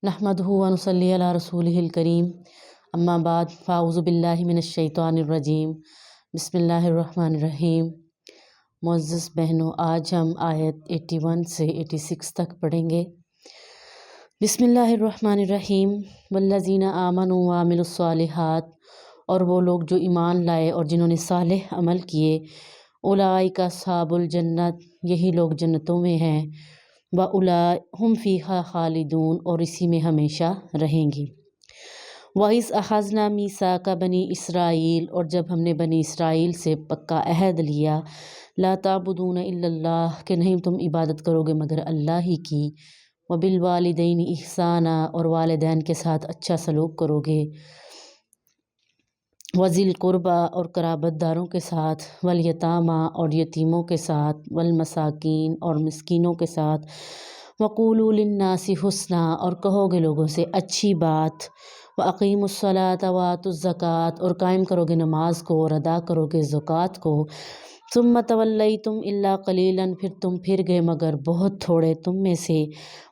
نحمدہ و نصلی علی رسولہ الکریم اما بعد فاعوذ باللہ من الشیطان الرجیم بسم اللہ الرحمن الرحیم۔ معزز بہنوں، آج ہم آیت 81 سے 86 تک پڑھیں گے۔ بسم اللہ الرحمن الرحیم۔ والذین آمنوا وعملوا الصالحات، اور وہ لوگ جو ایمان لائے اور جنہوں نے صالح عمل کیے، اولئک اصحاب الجنت، یہی لوگ جنتوں میں ہیں، وَأُولَئِکَ هُمْ فِیہا خالدون، اور اسی میں ہمیشہ رہیں گی۔ وَإِذْ أَخَذْنَا مِیثَاقَ بَنِی اسرائیل، اور جب ہم نے بنی اسرائیل سے پکا عہد لیا، لا تعبدون الا اللہ، کہ نہیں تم عبادت کرو گے مگر اللہ ہی کی، وبالوالدین احسانا، اور والدین کے ساتھ اچھا سلوک کرو گے، وذی القربیٰ، اور قرابت داروں کے ساتھ، والیتامیٰ، اور یتیموں کے ساتھ، والمساکین، اور مسکینوں کے ساتھ، وقولوا للناس حسنا، اور کہو گے لوگوں سے اچھی بات، واقیموا الصلاۃ وآتوا الزکوٰۃ، اور قائم کرو گے نماز کو اور ادا کرو گے زکوٰۃ کو، ثم تولیتم الا قلیلا، پھر تم پھر گئے مگر بہت تھوڑے تم میں سے،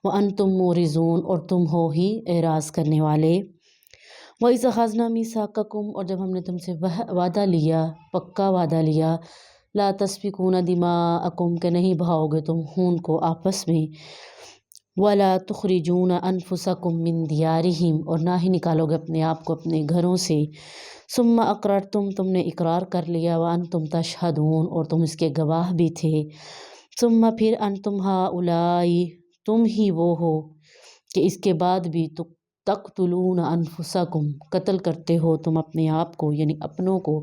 وانتم معرضون، اور تم ہو ہی اعراض کرنے والے۔ وَإِذْ أَخَذْنَا مِیثَاقَکُمْ، اور جب ہم نے تم سے وعدہ لیا، پکا وعدہ لیا، لا تسفکون دماءکم، کہ نہیں بہاؤ گے تم خون کو آپس میں، ولا تخرجون انفسکم من دیارہم، اور نہ ہی نکالو گے اپنے آپ کو اپنے گھروں سے، ثم اقررتم، تم نے اقرار کر لیا، وانتم تشہدون، اور تم اس کے گواہ بھی تھے، ثم پھر انتم ہؤلاء، تم ہی وہ ہو کہ اس کے بعد بھی تقتلون انفسکم، قتل کرتے ہو تم اپنے آپ کو یعنی اپنوں کو،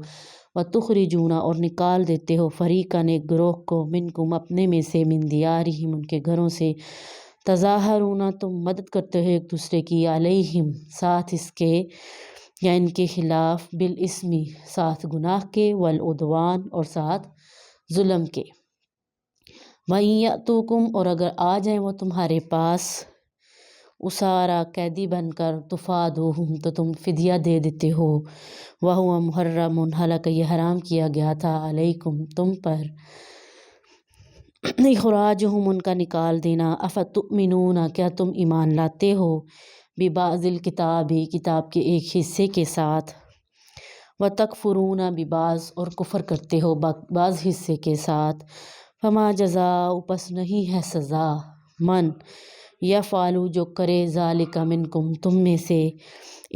وتخرجون، اور نکال دیتے ہو، فریقاً ایک گروہ کو، منکم اپنے میں سے، من دیارہم ان کے گھروں سے، تظاہرون تم مدد کرتے ہو ایک دوسرے کی، علیہم ساتھ اس کے یا ان کے خلاف، بالاسم ساتھ گناہ کے، والعدوان اور ساتھ ظلم کے، وَإِن یأتوکم، اور اگر آ جائیں وہ تمہارے پاس، اسارا قیدی بن کر، تفادوہم، تو تم فدیہ دے دیتے ہو، وہو محرم، حالانکہ یہ حرام کیا گیا تھا، علیکم تم پر، اخراجہم ان کا نکال دینا، افتؤمنون، کیا تم ایمان لاتے ہو، ببعض الکتاب، کتاب کے ایک حصے کے ساتھ، وتکفرون ببعض، اور کفر کرتے ہو بعض حصے کے ساتھ، فما جزاء، پس نہیں ہے سزا، من یفعل، جو کرے، ذالک منکم، تم میں سے،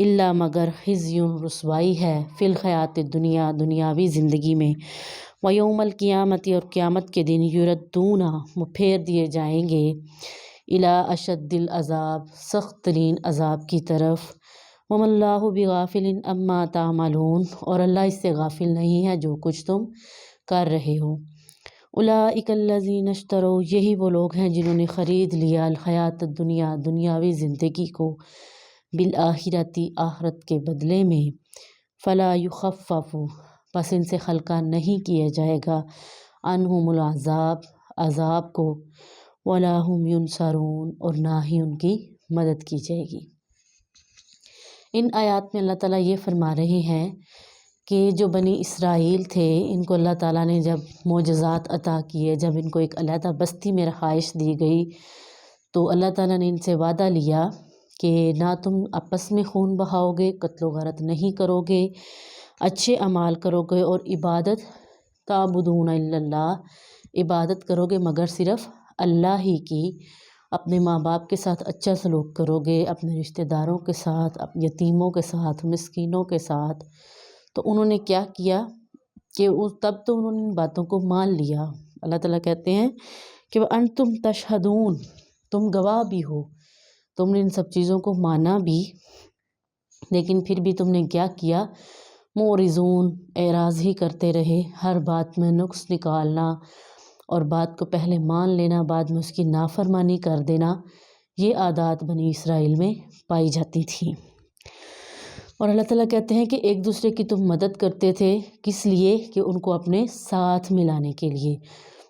الا مگر، خزی، رسوائی ہے، فی الحیات الدنیا، دنیاوی زندگی میں، ویوم القیامت، اور قیامت کے دن، یردون، وہ پھیر دیے جائیں گے، الی اشد العذاب، سخت ترین عذاب کی طرف، وما اللہ بغافل عما تعملون، اور اللہ اس سے غافل نہیں ہے جو کچھ تم کر رہے ہو، اولئک الذین اشتروا، یہی وہ لوگ ہیں جنہوں نے خرید لیا، الحیات الدنیا، دنیاوی زندگی کو، بالآخرۃ، آخرت کے بدلے میں، فلا یخفف، پس ان سے خلقہ نہیں کیا جائے گا، عنہم العذاب، عذاب کو، ولا هم ینصرون، اور نہ ہی ان کی مدد کی جائے گی۔ ان آیات میں اللہ تعالیٰ یہ فرما رہے ہیں کہ جو بنی اسرائیل تھے، ان کو اللہ تعالیٰ نے جب معجزات عطا کیے، جب ان کو ایک علیحدہ بستی میں رہائش دی گئی، تو اللہ تعالیٰ نے ان سے وعدہ لیا کہ نہ تم آپس میں خون بہاؤ گے، قتل و غارت نہیں کرو گے، اچھے اعمال کرو گے، اور عبادت، تعبدون الا اللہ، عبادت کرو گے مگر صرف اللہ ہی کی، اپنے ماں باپ کے ساتھ اچھا سلوک کرو گے، اپنے رشتہ داروں کے ساتھ، یتیموں کے ساتھ، مسکینوں کے ساتھ۔ تو انہوں نے کیا کیا کہ تب تو انہوں نے ان باتوں کو مان لیا۔ اللہ تعالیٰ کہتے ہیں کہ وَأَنْتُمْ تَشْهَدُونَ، تم گواہ بھی ہو، تم نے ان سب چیزوں کو مانا بھی، لیکن پھر بھی تم نے کیا کیا، معرضون، اعراض ہی کرتے رہے، ہر بات میں نقص نکالنا، اور بات کو پہلے مان لینا، بعد میں اس کی نافرمانی کر دینا، یہ عادات بنی اسرائیل میں پائی جاتی تھیں۔ اور اللہ تعالیٰ کہتے ہیں کہ ایک دوسرے کی تم مدد کرتے تھے، کس لیے کہ ان کو اپنے ساتھ ملانے کے لیے،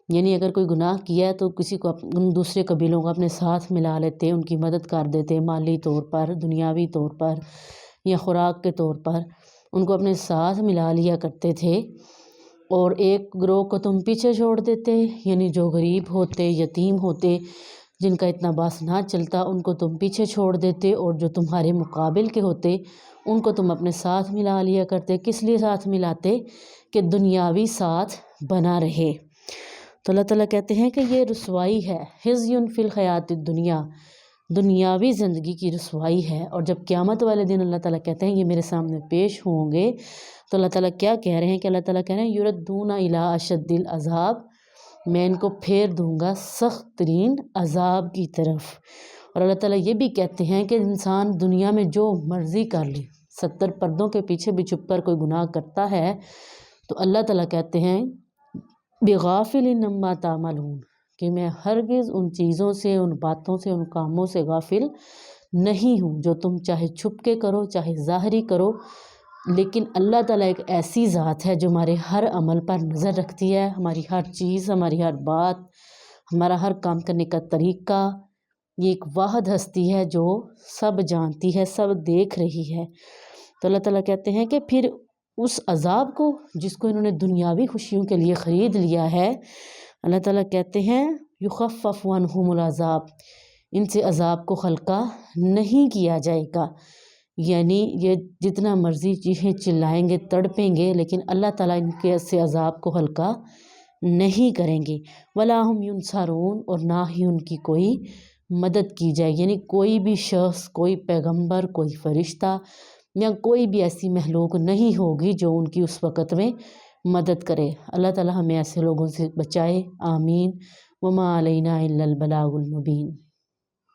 یعنی اگر کوئی گناہ کیا ہے تو کسی کو دوسرے قبیلوں کو اپنے ساتھ ملا لیتے، ان کی مدد کر دیتے، مالی طور پر، دنیاوی طور پر، یا خوراک کے طور پر، ان کو اپنے ساتھ ملا لیا کرتے تھے، اور ایک گروہ کو تم پیچھے چھوڑ دیتے، یعنی جو غریب ہوتے، یتیم ہوتے، جن کا اتنا باس نہ چلتا ان کو تم پیچھے چھوڑ دیتے، اور جو تمہارے مقابل کے ہوتے ان کو تم اپنے ساتھ ملا لیا کرتے۔ کس لیے ساتھ ملاتے؟ کہ دنیاوی ساتھ بنا رہے۔ تو اللہ تعالیٰ کہتے ہیں کہ یہ رسوائی ہے، خزی فی الحیات الدنیا، دنیاوی زندگی کی رسوائی ہے۔ اور جب قیامت والے دن اللہ تعالیٰ کہتے ہیں یہ میرے سامنے پیش ہوں گے، تو اللہ تعالیٰ کیا کہہ رہے ہیں کہ اللہ تعالیٰ کہہ رہے ہیں یردون الی اشد العذاب، میں ان کو پھیر دوں گا سخت ترین عذاب کی طرف۔ اور اللہ تعالیٰ یہ بھی کہتے ہیں کہ انسان دنیا میں جو مرضی کر لے، 70 پردوں کے پیچھے بھی چھپ کر کوئی گناہ کرتا ہے تو اللہ تعالیٰ کہتے ہیں بغافل عما تعملون، کہ میں ہرگز ان چیزوں سے، ان باتوں سے، ان کاموں سے غافل نہیں ہوں جو تم چاہے چھپ کے کرو چاہے ظاہری کرو۔ لیکن اللہ تعالیٰ ایک ایسی ذات ہے جو ہمارے ہر عمل پر نظر رکھتی ہے، ہماری ہر چیز، ہماری ہر بات، ہمارا ہر کام کرنے کا طریقہ۔ یہ ایک واحد ہستی ہے جو سب جانتی ہے، سب دیکھ رہی ہے۔ تو اللہ تعالیٰ کہتے ہیں کہ پھر اس عذاب کو جس کو انہوں نے دنیاوی خوشیوں کے لیے خرید لیا ہے، اللہ تعالیٰ کہتے ہیں یخفف عنہم العذاب، ان سے عذاب کو ہلکا نہیں کیا جائے گا۔ یعنی یہ جتنا مرضی چیخیں چلائیں گے، تڑپیں گے، لیکن اللہ تعالیٰ ان کے سے عذاب کو ہلکا نہیں کریں گے۔ ولا ہم ینصرون، اور نہ ہی ان کی کوئی مدد کی جائے، یعنی کوئی بھی شخص، کوئی پیغمبر، کوئی فرشتہ یا کوئی بھی ایسی مخلوق نہیں ہوگی جو ان کی اس وقت میں مدد کرے۔ اللہ تعالیٰ ہمیں ایسے لوگوں سے بچائے، آمین۔ وما علینا الا البلاغ المبین۔